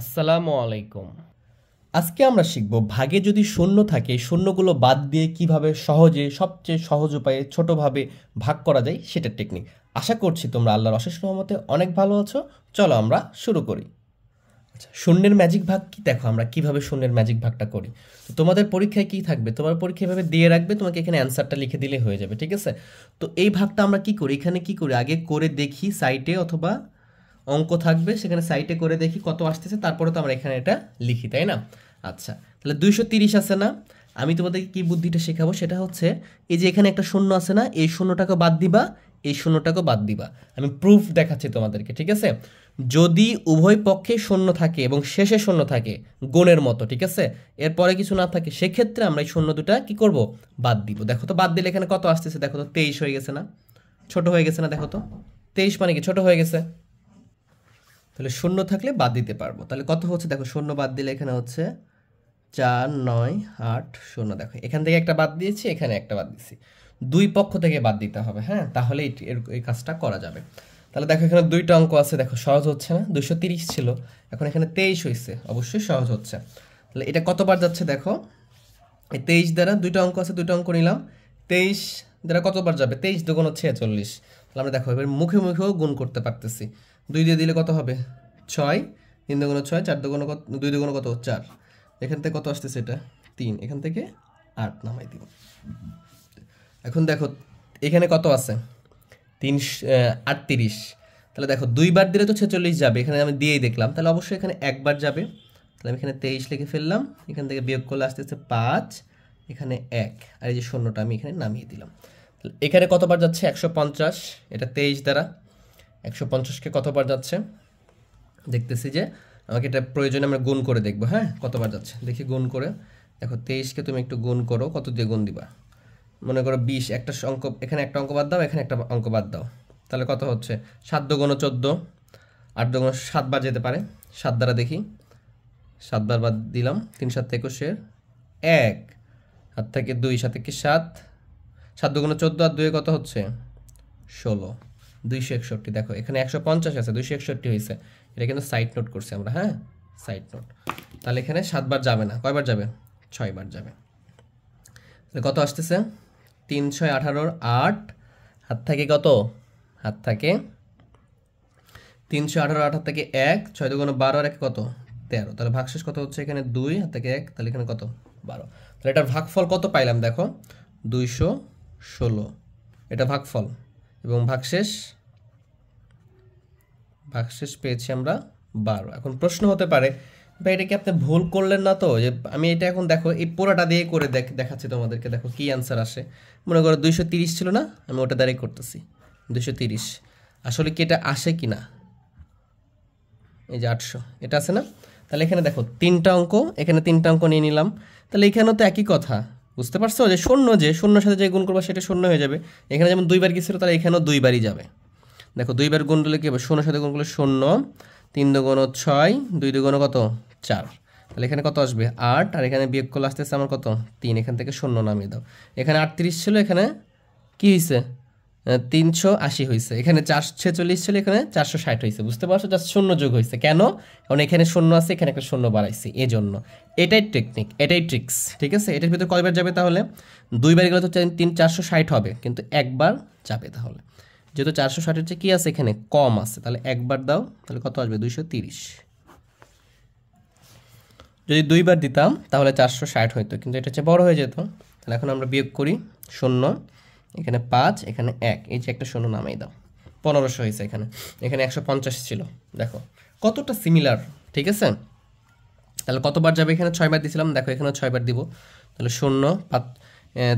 আসসালামু আলাইকুম। আজকে আমরা শিখব ভাগে যদি শূন্য থাকে শূন্যগুলো বাদ দিয়ে কিভাবে সহজে সবচেয়ে সহজ উপায়ে ছোটভাবে ভাগ করা যায় সেটার টেকনিক। আশা করছি তোমরা আল্লাহর অশেষ রহমতে অনেক ভালো আছো। চলো আমরা শুরু করি। আচ্ছা, শূন্যের ম্যাজিক ভাগ কি দেখো আমরা কিভাবে শূন্যের ম্যাজিক ভাগটা করি। তো তোমাদের পরীক্ষায় কি থাকবে, তোমার পরীক্ষায় এভাবে দিয়ে রাখবে, তোমাকে এখানে অ্যান্সারটা লিখে দিলে হয়ে যাবে, ঠিক আছে? তো এই ভাগটা আমরা কি করি, এখানে কি করি আগে করে দেখি সাইটে, অথবা অঙ্ক থাকবে সেখানে সাইটে করে দেখি কত আসতেছে, তারপরে তো আমরা এখানে এটা লিখি, তাই না? আচ্ছা, তাহলে 230 আছে না? আমি তোমাদেরকে কি বুদ্ধিটা শেখাবো সেটা হচ্ছে, এই যে এখানে একটা শূন্য আছে না, এই শূন্যটাকে বাদ দিবা, এই শূন্যটাকে বাদ দিবা। আমি প্রুফ দেখাচ্ছি তোমাদেরকে, ঠিক আছে? যদি উভয় পক্ষে শূন্য থাকে এবং শেষে শূন্য থাকে গুণের মতো, ঠিক আছে, এরপরে কিছু না থাকে, সেক্ষেত্রে আমরা এই শূন্য দুটা কি করব, বাদ দিব। দেখো তো বাদ দিলে এখানে কত আসতেছে, দেখো তো 23 হয়ে গেছে না? ছোট হয়ে গেছে না? দেখো তো 23 মানে কি ছোট হয়ে গেছে? তাহলে শূন্য থাকলে বাদ দিতে পারবো। তাহলে কত হচ্ছে দেখো, শূন্য বাদ দিলে এখানে হচ্ছে 4 9 8 0। দেখো এখান থেকে একটা বাদ দিয়েছি, এখানে একটা বাদ দিয়েছি, দুই পক্ষ থেকে বাদ দিতে হবে। হ্যাঁ, তাহলে এই কাজটা করা যাবে। তাহলে দেখো এখানে দুইটা অঙ্ক আছে, দেখো সহজ হচ্ছে না? 230 ছিল, এখন এখানে 23 হয়েছে, অবশ্যই সহজ হচ্ছে। তাহলে এটা কতবার যাচ্ছে দেখো, এই 23 দ্বারা দুইটা অঙ্ক আছে, দুইটা অঙ্ক নিলাম, 23 দ্বারা কতবার যাবে, 23 দুগুণ 46। তাহলে আমরা দেখো এবার মুখে মুখেও গুণ করতে পারতেছি। 2 দিয়ে দিলে কত হবে 6, 3 দুগুণ 6, 4 দুগুণ কত, 2 দুগুণ কত 4, এখান থেকে কত আসতেছে এটা 3, এখান থেকে 8 নামাই দিব। এখন দেখো এখানে কত আছে 3 38। তাহলে দেখো দুইবার দিলে তো 46 যাবে, এখানে আমি দিয়েই দেখলাম, তাহলে অবশ্যই এখানে একবার যাবে। তাহলে আমি এখানে 23 লিখে ফেললাম, এখান থেকে বিয়োগ করলে আসতেছে 5, এখানে 1, আর এই যে শূন্যটা আমি এখানে নামিয়ে দিলাম। তাহলে এখানে কতবার যাচ্ছে 150, এটা 23 দ্বারা 150কে কতবার যাচ্ছে দেখতেছি যে, আমাকে এটা প্রয়োজনে আমরা গুণ করে দেখবো। হ্যাঁ, কতবার যাচ্ছে দেখি গুণ করে। দেখো 23কে তুমি একটু গুণ করো, কত দিয়ে গুণ দিবা, মনে করো 20, একটা অঙ্ক এখানে একটা অঙ্ক বাদ দাও, এখানে একটা অঙ্ক বাদ দাও, তাহলে কত হচ্ছে 7 দুগুণ 14, 8 দুগুণ 7 বার যেতে পারে, 7 দ্বারা দেখি, 7 বার বাদ দিলাম, 3 7 21, 1 হাত থেকে 2, 7 কি 7, 7 দুগুণ 14, আর 2 কত হচ্ছে 16, 261। দেখো এখানে 150 আছে, 261 হয়েছে, এটা কিন্তু সাইড নোট করছি আমরা। হ্যাঁ, সাইড নোট। তাহলে এখানে 7 বার যাবে না, কয়বার যাবে 6 বার যাবে। তাহলে কত আসতেছে 3 6 18, 8 হাত থেকে কত, হাত থাকে 3 6 18, 8 হাত থেকে 1, 6 দুগুণ 12, আর 1 কত 13। তাহলে ভাগশেষ কত হচ্ছে এখানে 2 হাত থেকে 1, তাহলে এখানে কত 12। তাহলে এটার ভাগফল কত পাইলাম দেখো 216, এটা ভাগফল, এবং ভাগশেষ পেয়েছি আমরা 12। এখন প্রশ্ন হতে পারে, ভাই এটা কি আপনি ভুল করলেন না তো? যে আমি এটা এখন দেখো এই পুরোটা দিয়ে করে দেখাচ্ছি তোমাদেরকে, দেখো কি অ্যান্সার আসে। মনে করো 230 ছিল না, আমি ওটা দ্বারাই করতেছি 230, আসলে কি এটা আসে কি না, এই যে 800 এটা আছে না? তাহলে এখানে দেখো তিনটা অঙ্ক, এখানে তিনটা অঙ্ক নিয়ে নিলাম, তাহলে এখানেও তো একই কথা, বুঝতে পারছো? যে শূন্য, যে শূন্যর সাথে যে গুণ করবো সেটা শূন্য হয়ে যাবে। এখানে যেমন দুইবার গেছিল, তাহলে এখানেও দুইবারই যাবে। দেখো দুইবার গুণ দিলে কি হবে, শূন্যর সাথে গুণ করলে 0, 3 দুগুণ 6, 2 দুগুণ কত 4, তাহলে এখানে কত আসবে 8, আর এখানে বিয়োগ করলে আসতেছে আমার কত 3, এখান থেকে 0 নামিয়ে দাও। এখানে 38 ছিল, এখানে কি হয়েছে 380 হয়েছে, এখানে 446 ছিল, এখানে 460 হয়েছে। বুঝতে পারছো? জাস্ট শূন্য যোগ হয়েছে, কেন? কারণ এখানে শূন্য আছে, এখানে একটা শূন্য বাড়াইছি, এই জন্য। এটাই টেকনিক, এটাই ট্রিক্স, ঠিক আছে? এটার ভিতরে কয়বার যাবে তাহলে? দুইবার গেলে তো 460 হবে, কিন্তু একবার যাবে। তাহলে যেহেতু 460-এর চেয়ে কী আছে এখানে কম আছে, তাহলে একবার দাও, তাহলে কত আসবে 230। যদি দুইবার দিতাম তাহলে 460 হইতো, কিন্তু এটা হচ্ছে বড় হয়ে যেত। তাহলে এখন আমরা বিয়োগ করি, 0, এখানে 5, এখানে 1, এই যে একটা শূন্য নামাই দাও, 1500 হয়েছে। এখানে 150 ছিল, দেখো কতটা সিমিলার, ঠিক আছে? তাহলে কতবার যাবে, এখানে 6 বার দিয়েছিলাম, দেখো এখানেও 6 বার দিব। তাহলে 0 5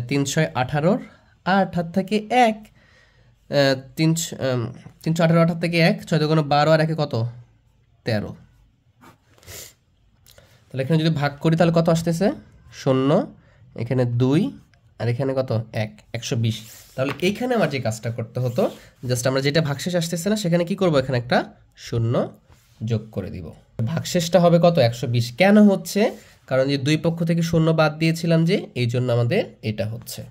3 6 18, 8 হাত থেকে 1, 318, 8 থেকে 1, 6 দুগুণ 12, আর 1 কত 13। তাহলে এখানে যদি ভাগ করি তাহলে কত আসতেছে 0, এখানে 2, আর এখানে কত 1, 120। তাহলে এইখানে আমার যে কাজটা করতে হতো, জাস্ট আমরা যেটা ভাগশেষ আসতেছে না সেখানে কি করব, এখানে একটা 0 যোগ করে দিব। ভাগশেষটা হবে কত 120। কেন হচ্ছে? কারণ যে দুই পক্ষ থেকে 0 বাদ দিয়েছিলাম, যে এই জন্য আমাদের এটা হচ্ছে।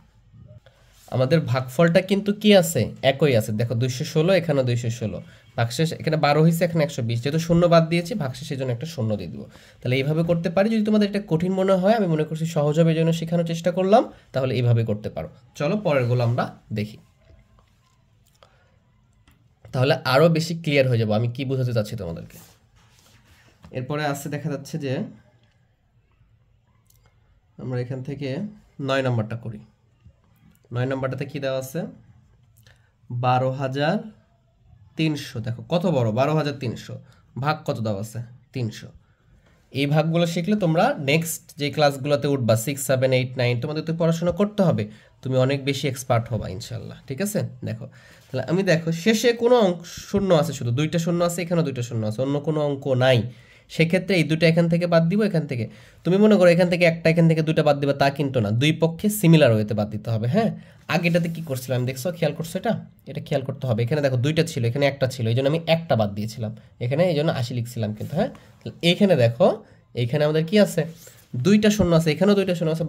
আমাদের ভাগফলটা কিন্তু কি আছে, একই আছে। দেখো 216, এখানেও 216, ভাগশেষ এখানে 12 হয়েছে, এখানে 120, যেহেতু শূন্য বাদ দিয়েছি ভাগশেষ এই জন্য একটা শূন্য দিয়ে দিব। তাহলে এইভাবে করতে পারি। যদি তোমাদের এটা কঠিন মনে হয়, আমি মনে করছি সহজ হবে এই জন্য শেখানোর চেষ্টা করলাম, তাহলে এইভাবে করতে পারো। চলো পরেরগুলো আমরা দেখি, তাহলে আরও বেশি ক্লিয়ার হয়ে যাবো আমি কি বোঝাতে চাচ্ছি তোমাদেরকে। এরপরে আসছে দেখা যাচ্ছে যে আমরা এখান থেকে 9 নম্বরটা করি। 9 নম্বরটাতে কি দেওয়া আছে, 12,300। দেখো কত বড়, 12,300 ভাগ কত দেওয়া আছে, 300। এই ভাগগুলো শিখলে তোমরা নেক্সট যে ক্লাসগুলোতে উঠবা 6, 7, 8, 9 তোমাদের তো পড়াশোনা করতে হবে, তুমি অনেক বেশি এক্সপার্ট হবা ইনশাল্লাহ। ঠিক আছে, দেখো তাহলে আমি দেখো শেষে কোনো অঙ্ক শূন্য আছে, শুধু 2টা শূন্য আছে, এখানেও 2টা শূন্য আছে, অন্য কোনো অঙ্ক নাই। সেক্ষেত্রে এই 2টা এখান থেকে বাদ দিব, এখান থেকে তুমি মনে করো এখান থেকে একটা, এখান থেকে 2টা বাদ দিবা, তা কিন্তু না, দুই পক্ষে সিমিলার ওয়েতে বাদ দিতে হবে। হ্যাঁ, আগেটাতে কি করছিলাম দেখছো, খেয়াল করছো এটা খেয়াল করতে হবে। এখানে দেখো 2টা ছিল, এখানে একটা ছিল, এই জন্য আমি একটা বাদ দিয়েছিলাম, এখানে এই জন্য 80 লিখছিলাম কিন্তু। হ্যাঁ, এইখানে দেখো এইখানে আমাদের কি আছে, 2টা শূন্য আছে, এখানেও 2টা শূন্য আছে,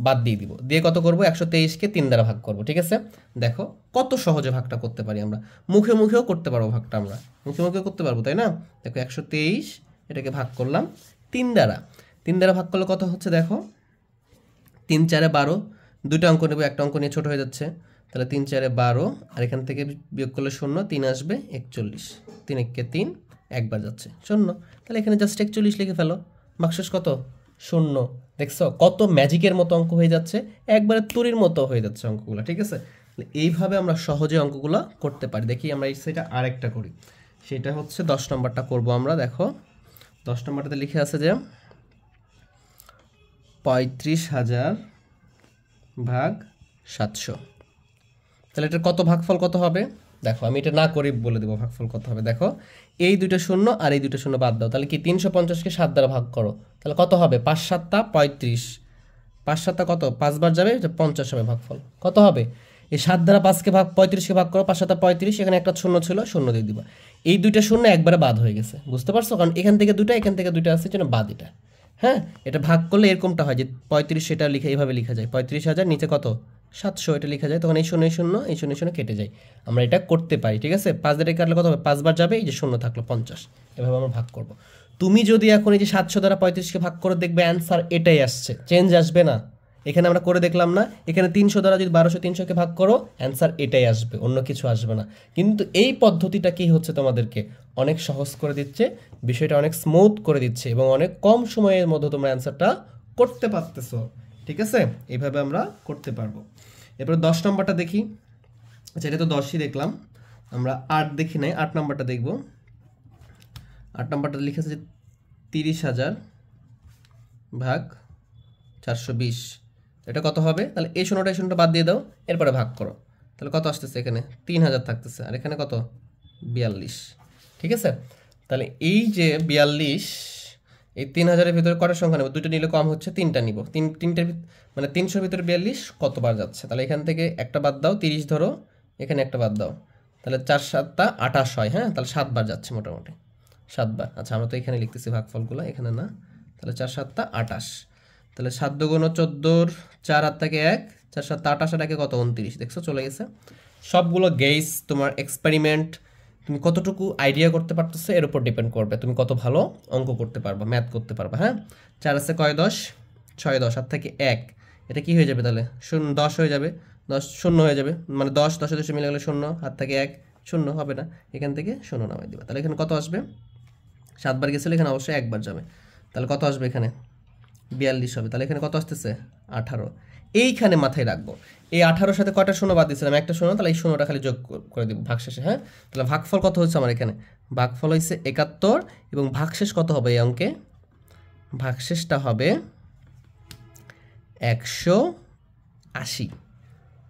বাদ দিয়ে দিব, দিয়ে কত করব, 123কে 3 দ্বারা ভাগ করব। ঠিক আছে, দেখো কত সহজে ভাগটা করতে পারি আমরা, মুখে মুখেও করতে পারবো ভাগটা, আমরা মুখে মুখেও করতে পারবো, তাই না? দেখো 123 এটাকে ভাগ করলাম 3 দ্বারা, 3 দ্বারা ভাগ করলে কত হচ্ছে দেখো, 3 4 12, 2টা অঙ্ক নেব, একটা অঙ্ক নিয়ে ছোট হয়ে যাচ্ছে, তাহলে 3 4 12, আর এখান থেকে বিয়োগ করলে শূন্য, 3 আসবে 41, 3 1 কে 3, একবার যাচ্ছে শূন্য, তাহলে এখানে জাস্ট 41 লিখে ফেলো, ভাগশেষ কত, শূন্য। দেখছো কত ম্যাজিকের মতো অঙ্ক হয়ে যাচ্ছে, একবারে তুরির মতো হয়ে যাচ্ছে অঙ্কগুলো। ঠিক আছে, এইভাবে আমরা সহজে অঙ্কগুলো করতে পারি। দেখি আমরা এই সাইডে আরেকটা করি, সেটা হচ্ছে 10 নম্বরটা করব আমরা। দেখো 10 নম্বরটাতে লিখে আছে যে 35,000 ভাগ 700। তাহলে এটার কত ভাগফল কত হবে, দেখো আমি এটা না করে বলে দেবো ভাগফল কত হবে। দেখো এই 2টা শূন্য আর এই 2টা শূন্য বাদ দাও, তাহলে কি 350কে 7 দ্বারা ভাগ করো, তাহলে কত হবে, 5 7 35, 5 7 কত, 5 বার যাবে, 50 হবে ভাগফল। কত হবে, এই 7 দ্বারা 5কে ভাগ 35কে ভাগ করো, 5 7 35, এখানে একটা শূন্য ছিল, শূন্য দিয়ে দিবা। এই 2টা শূন্য একবারে বাদ হয়ে গেছে, বুঝতে পারছো, কারণ এখান থেকে 2টা এখান থেকে 2টা আছে, জন্য বাদ এটা। হ্যাঁ, এটা ভাগ করলে এরকমটা হয় যে 35 সেটা লিখে এইভাবে লেখা যায়, 35,000 নিচে কত 700 এটা লেখা যায়, তখন এই শূন্য শূন্য এই শূন্য শূন্য কেটে যায়, আমরা এটা করতে পারি। ঠিক আছে, 5 দ্বারা কাটলে কত হবে, 5 বার যাবে, এই যে শূন্য থাকলো 50, এভাবে আমরা ভাগ করব। তুমি যদি এখন এই যে 700 দ্বারা 35কে ভাগ করে দেখবে অ্যান্সার এটাই আসছে, চেঞ্জ আসবে না। এখানে আমরা করে দেখলাম না, এখানে 300 দ্বারা যদি 1200 300কে ভাগ করো অ্যান্সার এটাই আসবে, অন্য কিছু আসবে না। কিন্তু এই পদ্ধতিটা কি হচ্ছে, তোমাদেরকে অনেক সহজ করে দিচ্ছে, বিষয়টা অনেক স্মুথ করে দিচ্ছে, এবং অনেক কম সময়ের মধ্যে তোমরা অ্যান্সারটা করতে পারতেছো। ঠিক আছে, এইভাবে আমরা করতে পারবো। এরপর 10 নম্বরটা দেখি, আচ্ছা এটা তো 10ই দেখলাম, আমরা 8 দেখি নাই, 8 নম্বরটা দেখব। 8 নম্বরটা লিখেছে যে 30,000 ভাগ 420, এটা কত হবে, তাহলে এই শূন্যটা বাদ দিয়ে দাও, এরপরে ভাগ করো, তাহলে কত আসতেছে, এখানে 3,000 থাকতেছে, আর এখানে কত 42। ঠিক আছে, তাহলে এই যে 42, এই 3,000-এর ভিতরে কটার সংখ্যা নেব, 2টা নিলে কম হচ্ছে, 3টা নিব, তিনটার মানে 300-র ভিতরে 42 কতবার যাচ্ছে, তাহলে এখান থেকে একটা বাদ দাও, 30 ধরো, এখানে একটা বাদ দাও, তাহলে 4 7 28 হয়। হ্যাঁ, তাহলে 7 বার যাচ্ছে মোটামুটি, 7 বার। আচ্ছা আমরা তো এখানে লিখতেছি ভাগফলগুলো, এখানে না, তাহলে 4 7 28, তাহলে 7 2 14, 4 8 থেকে 1, 4 7 28, এটাকে কত 29, দেখছো চলে গেছে। সবগুলো গেস, তোমার এক্সপেরিমেন্ট, তুমি কতটুকু আইডিয়া করতে পারতেছো এর উপর ডিপেন্ড করবে, তুমি কত ভালো অঙ্ক করতে পারবা, ম্যাথ করতে পারবা। হ্যাঁ, 4 আছে কয় 10, 6 10, 7 থেকে 1, এটা কি হয়ে যাবে, তাহলে 10 হয়ে যাবে, 10 শূন্য হয়ে যাবে, মানে 10 10 10 মিলে গেলে শূন্য, হাত থেকে 1 শূন্য হবে না, এখান থেকে শূন্য নামাই দিবা, তাহলে এখানে কত আসবে, 7 বার গেছিলো, এখানে অবশ্যই 1 বার যাবে, তাহলে কত আসবে, এখানে 42 হবে, তাহলে এখানে কত আসতেছে 18। এইখানে মাথায় রাখবো, এই 18-র সাথে কয়টা শূন্য বাদ দিয়েছিলাম, একটা শূন্য, তাহলে এই শূন্যটা খালি যোগ করে দিব ভাগশেষে। হ্যাঁ, তাহলে ভাগফল কত হচ্ছে আমার এখানে, ভাগফল হচ্ছে 71, এবং ভাগশেষ কত হবে এই অঙ্কে, ভাগশেষটা হবে 180।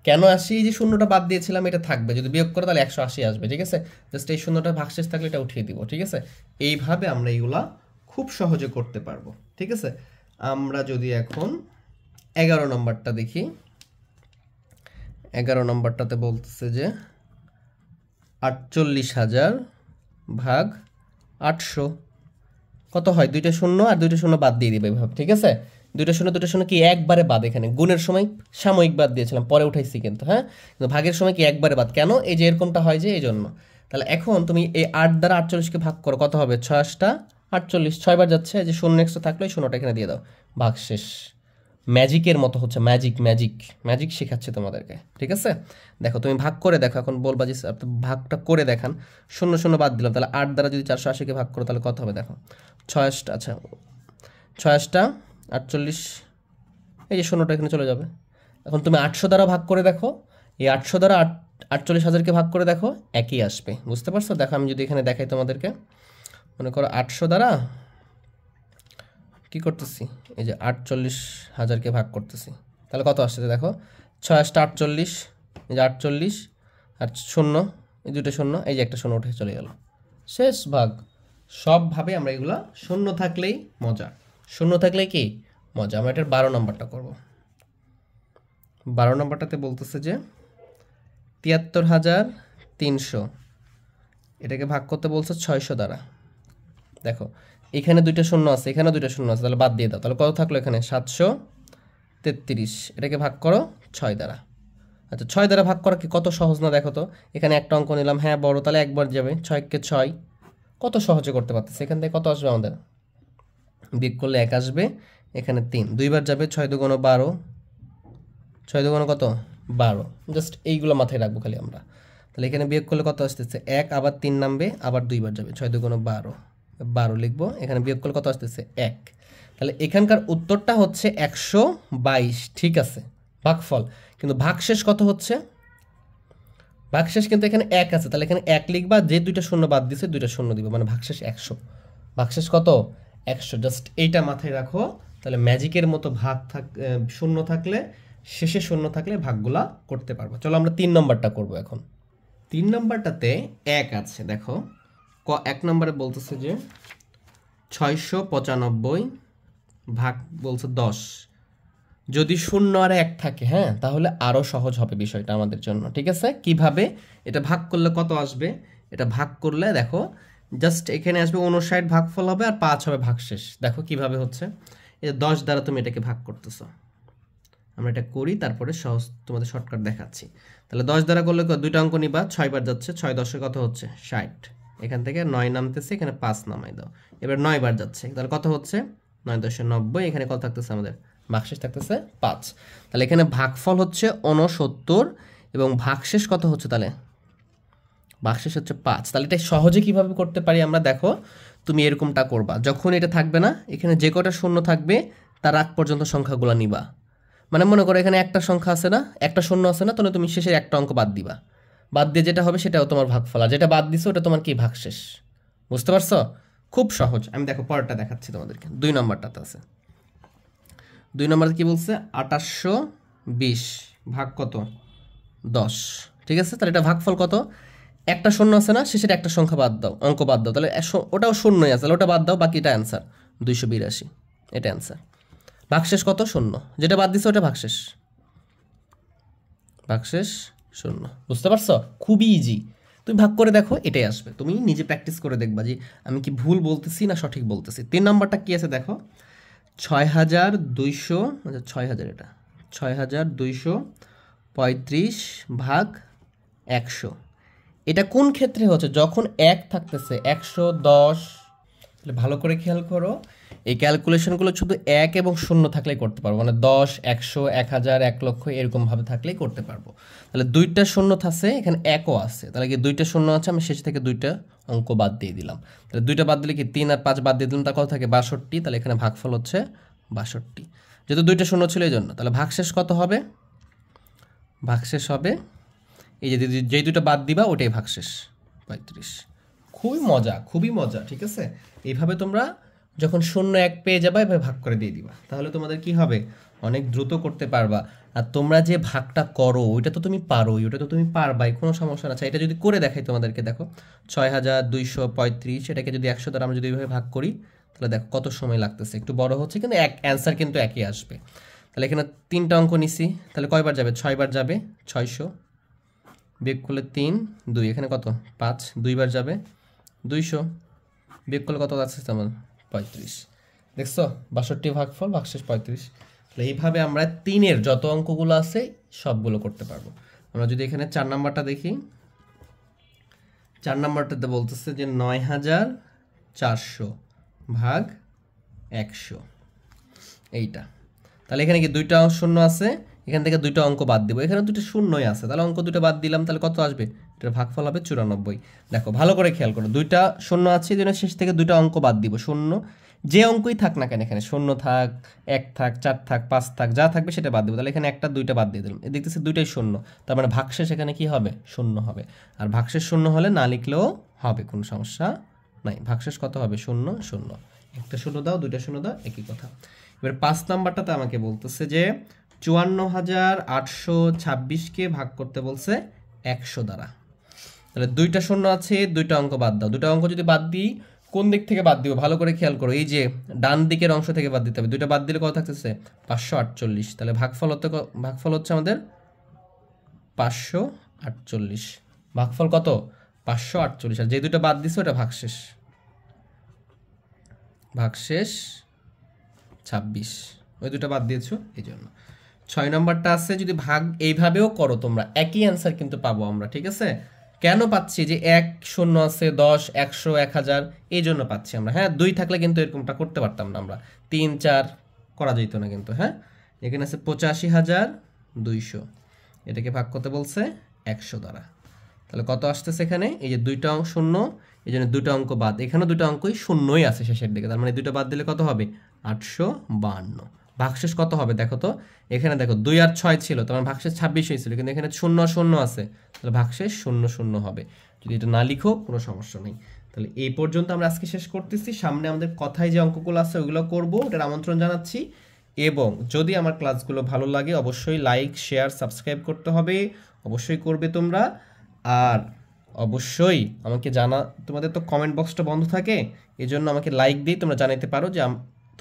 কেন 80, যে শূন্যটা বাদ দিয়েছিলাম এটা থাকবে, যদি বিয়োগ করে তাহলে 180 আসবে। ঠিক আছে, জাস্ট এই শূন্যটা ভাগশেষ থাকলে এটা উঠিয়ে দিব। ঠিক আছে, এইভাবে আমরা এইগুলা খুব সহজে করতে পারবো। ঠিক আছে, আমরা যদি এখন 11 নম্বরটা দেখি, 11 নম্বরটাতে বলতেছে যে 48,000 ভাগ 800 কত হয়, 2টা শূন্য আর 2টা শূন্য বাদ দিয়ে দিবে এভাবে। ঠিক আছে, 2টা শূন্য কি একবারে বাদ, এখানে গুণের সময় সাময়িক বাদ দিয়েছিলাম, পরে উঠাইছি কিন্তু। হ্যাঁ, কিন্তু ভাগের সময় কি একবারে বাদ, কেন, এই যে এরকমটা হয় যে এই জন্য, তাহলে এখন তুমি এই 8 দ্বারা 48কে ভাগ করো, কত হবে? 6 8 48, 6 বার যাচ্ছে, যে শূন্য এক্সট্রা থাকলে শূন্যটা এখানে দিয়ে দাও, ভাগ শেষ। ম্যাজিকের মতো হচ্ছে, ম্যাজিক ম্যাজিক ম্যাজিক শেখাচ্ছে তোমাদেরকে, ঠিক আছে? দেখো তুমি ভাগ করে দেখো, এখন বলবা যে ভাগটা করে দেখান। শূন্য শূন্য বাদ দিলাম, তাহলে 8 দ্বারা যদি 480কে ভাগ করো তাহলে কত হবে দেখো? 6 আচ্ছা 6 48, এই যে শূন্যটা এখানে চলে যাবে। এখন তুমি 800 দ্বারা ভাগ করে দেখো, এই 800 দ্বারা 48,000কে ভাগ করে দেখো, একই আসবে। বুঝতে পারছো? দেখো আমি যদি এখানে দেখাই তোমাদেরকে, মনে করো 800 দ্বারা কি করতেছি, এই যে 48,000কে ভাগ করতেছি, তাহলে কত আসছে দেখো? 6 48, এই যে 48 আর শূন্য, এই দুটো শূন্য, এই যে একটা শূন্য উঠে চলে গেল, শেষ ভাগ। সবভাবে আমরা এগুলো শূন্য থাকলেই মজা, শূন্য থাকলেই কি মজা। আমরা এটার 12 নম্বরটা করব। 12 নম্বরটাতে বলতেছে যে 73,300, এটাকে ভাগ করতে বলছে 600 দ্বারা। দেখো এখানে দুইটা শূন্য আছে, এখানে দুইটা শূন্য আছে, তাহলে বাদ দিয়ে দাও, তাহলে কত থাকলো এখানে? 733। এটাকে ভাগ করো 6 দ্বারা। আচ্ছা 6 দ্বারা ভাগ করা কি কত সহজ না? দেখো তো, এখানে একটা অঙ্ক নিলাম, হ্যাঁ বড়, তাহলে একবার যাবে, 6 কে 6, কত সহজে করতে পারতেছে। এখান থেকে কত আসবে আমাদের? বিয়োগ করলে 1 আসবে, এখানে 3, দুইবার যাবে, 6 দুগুণ 12, 6 দুগুণ কত? 12। জাস্ট এইগুলো মাথায় রাখবো খালি আমরা। তাহলে এখানে বিয়োগ করলে কত আসতেছে? 1, আবার 3 নামবে, আবার দুইবার যাবে, 6 দুগুণ 12, 12 লিখবো। এখানে বিয়োগ করলে কত আসতেছে? 1। তাহলে এখানকার উত্তরটা হচ্ছে 122, ঠিক আছে, ভাগফল। কিন্তু ভাগশেষ কত হচ্ছে? ভাগশেষ কিন্তু এখানে 1 আছে, তাহলে এখানে 1 লিখবা, যে দুইটা শূন্য বাদ দিছে দুইটা শূন্য দিব, মানে ভাগশেষ 100। ভাগশেষ কত? 100। জাস্ট এইটা মাথায় রাখো, তাহলে ম্যাজিকের মতো শূন্য থাকলে, শেষে শূন্য থাকলে ভাগগুলা করতে পারবো। চলো আমরা 3 নম্বরটা করব এখন। 3 নম্বরটাতে 1 আছে, দেখো 1 নম্বরে বলতেছে যে 695 ভাগ বলছে 10, যদি শূন্য আর 1 থাকে, হ্যাঁ, তাহলে আরও সহজ হবে বিষয়টা আমাদের জন্য, ঠিক আছে? কিভাবে এটা ভাগ করলে কত আসবে? এটা ভাগ করলে দেখো, জাস্ট এখানে আসবে 59 ভাগফল হবে, আর 5 হবে ভাগশেষ। দেখো কিভাবে হচ্ছে, এই 10 দ্বারা তুমি এটাকে ভাগ করতেছো। আমরা এটা করি, তারপরে সহজ তোমাদের শর্টকাট দেখাচ্ছি। তাহলে 10 দ্বারা করলে দুইটা অঙ্ক নিবা, 6 বার যাচ্ছে, 6 10 কত হচ্ছে? 60। এখান থেকে 9 নামতেছে, এখানে 5 নামাই দাও। এবার 9 বার যাচ্ছে, তাহলে কত হচ্ছে? 9 10 90, এখানে কত থাকতেছে আমাদের? ভাগশেষ থাকতেছে 5। তাহলে এখানে ভাগফল হচ্ছে 69 এবং ভাগশেষ কত হচ্ছে? তাহলে ভাগশেষ হচ্ছে 5। তাহলে এটা সহজে কিভাবে করতে পারি আমরা, দেখো তুমি এরকমটা করবা, যখন এটা থাকবে না, এখানে যে কটা শূন্য থাকবে তার আগ পর্যন্ত সংখ্যাগুলো নিবা। মানে মনে করো এখানে একটা সংখ্যা আছে না, একটা শূন্য আছে না, তাহলে তুমি শেষের একটা অঙ্ক বাদ দিবা, বাদ দিয়ে যেটা হবে সেটাও তোমার ভাগফল, আর যেটা বাদ দিছো ওটা তোমার কি? ভাগশেষ। বুঝতে পারছো? খুব সহজ। আমি দেখো পরেরটা দেখাচ্ছি তোমাদেরকে। 2 নম্বরটাতে আছে, 2 নম্বরে কি বলছে? 2820 ভাগ কত? 10, ঠিক আছে? তাহলে এটা ভাগফল কত? একটা শূন্য আছে না, শেষের একটা সংখ্যা বাদ দাও, অঙ্ক বাদ দাও, তাহলে ওটাও শূন্যই আছে, তাহলে ওটা বাদ দাও, বাকিটা অ্যান্সার 282, এটা অ্যান্সার। ভাগশেষ কত? শূন্য, যেটা বাদ দিছে ওটা ভাগশেষ, ভাগশেষ শূন্য। বুঝতে পারছো? খুবই ইজি। তুমি ভাগ করে দেখো, এটাই আসবে। তুমি নিজে প্র্যাকটিস করে দেখবা যে আমি কি ভুল বলতেছি না সঠিক বলতেছি। 3 নম্বরটা কি আছে দেখো, 6200, আচ্ছা 6000, এটা 6235 ভাগ 100। এটা কোন ক্ষেত্রে হচ্ছে? যখন 1 থাকতেছে, 110। তাহলে ভালো করে খেয়াল করো, এই ক্যালকুলেশনগুলো শুধু 1 এবং 0 থাকলেই করতে পারবো, মানে 10 100 1000 1 লক্ষ এরকমভাবে থাকলেই করতে পারবো। তাহলে দুইটা শূন্য আছে, এখানে 1ও আছে, তাহলে কি দুইটা শূন্য আছে, আমি শেষ থেকে দুইটা অঙ্ক বাদ দিয়ে দিলাম। তাহলে দুইটা বাদ দিলে কি 3 আর 5 বাদ দিয়ে দিলাম, তার কত থাকে? 62। তাহলে এখানে ভাগফল হচ্ছে 62, যেহেতু দুইটা শূন্য ছিল এই জন্য। তাহলে ভাগশেষ কত হবে? ভাগশেষ হবে এই যে যেই দুটো বাদ দিবা ওটাই ভাগশেষ, 35। খুবই মজা, খুবই মজা, ঠিক আছে? এইভাবে তোমরা যখন 0 1 পেয়ে যাবা, এভাবে ভাগ করে দিয়ে দিবা, তাহলে তোমাদের কি হবে? অনেক দ্রুত করতে পারবা। আর তোমরা যে ভাগটা করো ওইটা তো তুমি পারোই, ওটা তো তুমি পারবাই, কোনো সমস্যা না। এটা যদি করে দেখাই তোমাদেরকে, দেখো 6235, এটাকে যদি 100 দ্বারা আমরা যদি এইভাবে ভাগ করি, তাহলে দেখো কত সময় লাগতেছে, একটু বড় হচ্ছে, কিন্তু অ্যান্সার কিন্তু একই আসবে। তাহলে এখানে 3টা অঙ্ক নিছি, তাহলে কয়বার যাবে? 6 বার যাবে, 600 বিয়োগ করলে 3 2, এখানে কত? 5, 2 বার যাবে, 200 বিয়োগ করলে কত আছে আমার? 35। দেখছো? 62 ভাগফল, ভাগশেষ 35। তাহলে এইভাবে আমরা 3-এর যত অঙ্কগুলো আছে সবগুলো করতে পারবো। আমরা যদি এখানে 4 নাম্বারটা দেখি, 4 নম্বরটাতে বলতেছে যে 9400 ভাগ 100 এইটা। তাহলে এখানে কি দুইটা শূন্য আছে, এখান থেকে দুইটা অঙ্ক বাদ দিব, এখানে দুটো শূন্যই আছে, তাহলে অঙ্ক দুটো বাদ দিলাম, তাহলে কত আসবে? এটার ভাগফল হবে 94। দেখো ভালো করে খেয়াল করো, দুইটা শূন্য আছে, এই জন্য শেষ থেকে দুইটা অঙ্ক বাদ দিব। শূন্য যে অঙ্কই থাক না কেন, এখানে শূন্য থাক, 1 থাক, 4 থাক, 5 থাক, যা থাকবে সেটা বাদ দিব। তাহলে এখানে একটা দুইটা বাদ দিয়ে দিলাম, দেখতেছি দুইটাই শূন্য, তার মানে ভাগশেষ এখানে কি হবে? শূন্য হবে। আর ভাগশেষ শূন্য হলে না লিখলেও হবে, কোনো সমস্যা নাই। ভাগশেষ কত হবে? 0 0। একটা শূন্য দাও, দুইটা শূন্য দাও, একই কথা। এবার 5 নাম্বারটাতে আমাকে বলতেছে যে 54,826কে ভাগ করতে বলছে 100 দ্বারা। তাহলে দুইটা শূন্য আছে, দুইটা অঙ্ক বাদ দাও। দুইটা অঙ্ক যদি বাদ দিই, কোন দিক থেকে বাদ দিব ভালো করে খেয়াল করো, এই যে ডান দিকের অংশ থেকে বাদ দিতে হবে। দুইটা বাদ দিলে কত থাকতেছে? 548। তাহলে ভাগফল হচ্ছে আমাদের 548। ভাগফল কত? 548। আর যে দুইটা বাদ দিছে ওটা ভাগশেষ 26, ওই দুটো বাদ দিয়েছো এই জন্য। 6 নম্বরটা আছে, যদি ভাগ এইভাবেও করো তোমরা একই অ্যান্সার কিন্তু পাবো আমরা, ঠিক আছে? কেন পাচ্ছি? যে 1 0 আছে, 10, 100, 1000, এই জন্য পাচ্ছি আমরা। হ্যাঁ, 2 থাকলে কিন্তু এরকমটা করতে পারতাম না আমরা, 3 4 করা যেত না কিন্তু। হ্যাঁ, এখানে আছে 85,200, এটাকে ভাগ করতে বলছে 100 দ্বারা। তাহলে কত আসতেছে এখানে? এই যে দুইটা অঙ্ক শূন্য, এই জন্য দুটো অঙ্ক বাদ, এখানে দুটো অঙ্কই শূন্যই আছে শেষের দিকে, তার মানে দুটো বাদ দিলে কত হবে? 852। ভাগশেষ কত হবে দেখো তো, এখানে দেখো 2 আর 6 ছিল, তোমার ভাগশেষ 26 হয়েছিল, কিন্তু এখানে 0 0 আছে, তাহলে ভাগশেষ 0 0 হবে। যদি এটা না লিখো কোনো সমস্যা নেই। তাহলে এই পর্যন্ত আমরা আজকে শেষ করতেছি। সামনে আমাদের কথায় যে অঙ্কগুলো আছে ওইগুলো করবো, ওটার আমন্ত্রণ জানাচ্ছি। এবং যদি আমার ক্লাসগুলো ভালো লাগে অবশ্যই লাইক, শেয়ার, সাবস্ক্রাইব করতে হবে, অবশ্যই করবে তোমরা। আর অবশ্যই আমাকে তোমাদের তো কমেন্ট বক্সটা বন্ধ থাকে, এই জন্য আমাকে লাইক দিয়ে তোমরা জানাতে পারো যে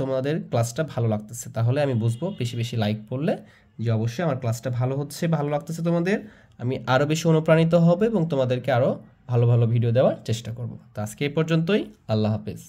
তোমাদের ক্লাসটা ভালো লাগতেছে, তাহলে আমি বুঝবো। বেশি বেশি লাইক পড়লে যে অবশ্যই আমার ক্লাসটা ভালো হচ্ছে, ভালো লাগতেছে তোমাদের, আমি আরও বেশি অনুপ্রাণিত হব এবং তোমাদেরকে আরও ভালো ভালো ভিডিও দেওয়ার চেষ্টা করব। তো আজকে এই পর্যন্তই, আল্লাহ হাফেজ।